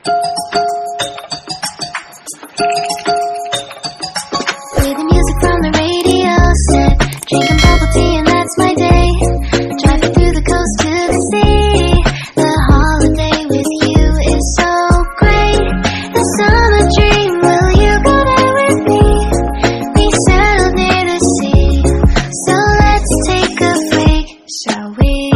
Play the music from the radio set, drinking bubble tea and that's my day. Driving through the coast to the sea. The holiday with you is so great. The summer dream, will you go there with me? We settled near the sea, so let's take a break, shall we?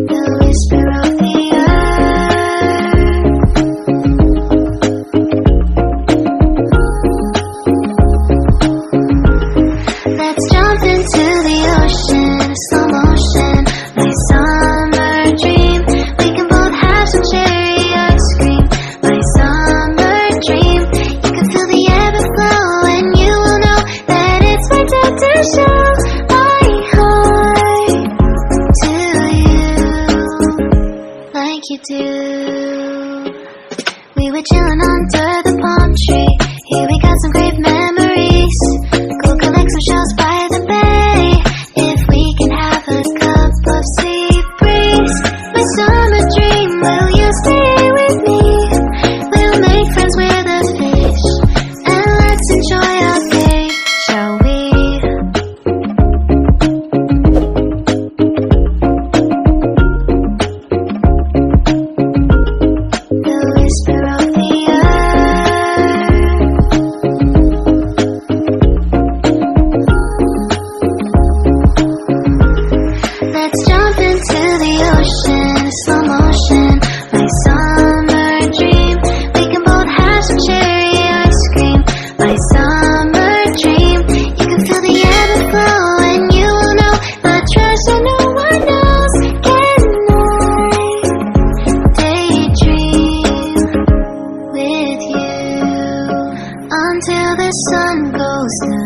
The whisper of the earth. Let's jump into the ocean, slow motion, my summer dream. We can both have some cherry ice cream, my summer dream. You can feel the ebb and flow, and you will know that it's my time to show my heart to you, like you do. We were chilling under the palm tree. Here we got some great memories. Go collect some shells by the bay. If we can have a cup of sea breeze, my summer dream, will you stay with me? We'll make friends with the fish, and let's enjoy our day, shall we? The whisper of the earth. Let's jump into the ocean, slow motion, my summer dream. We can both have some cherry ice cream, my summer dream. You can feel the ebb and flow, and you will know the treasure no one knows. Can I daydream with you until the sun goes down?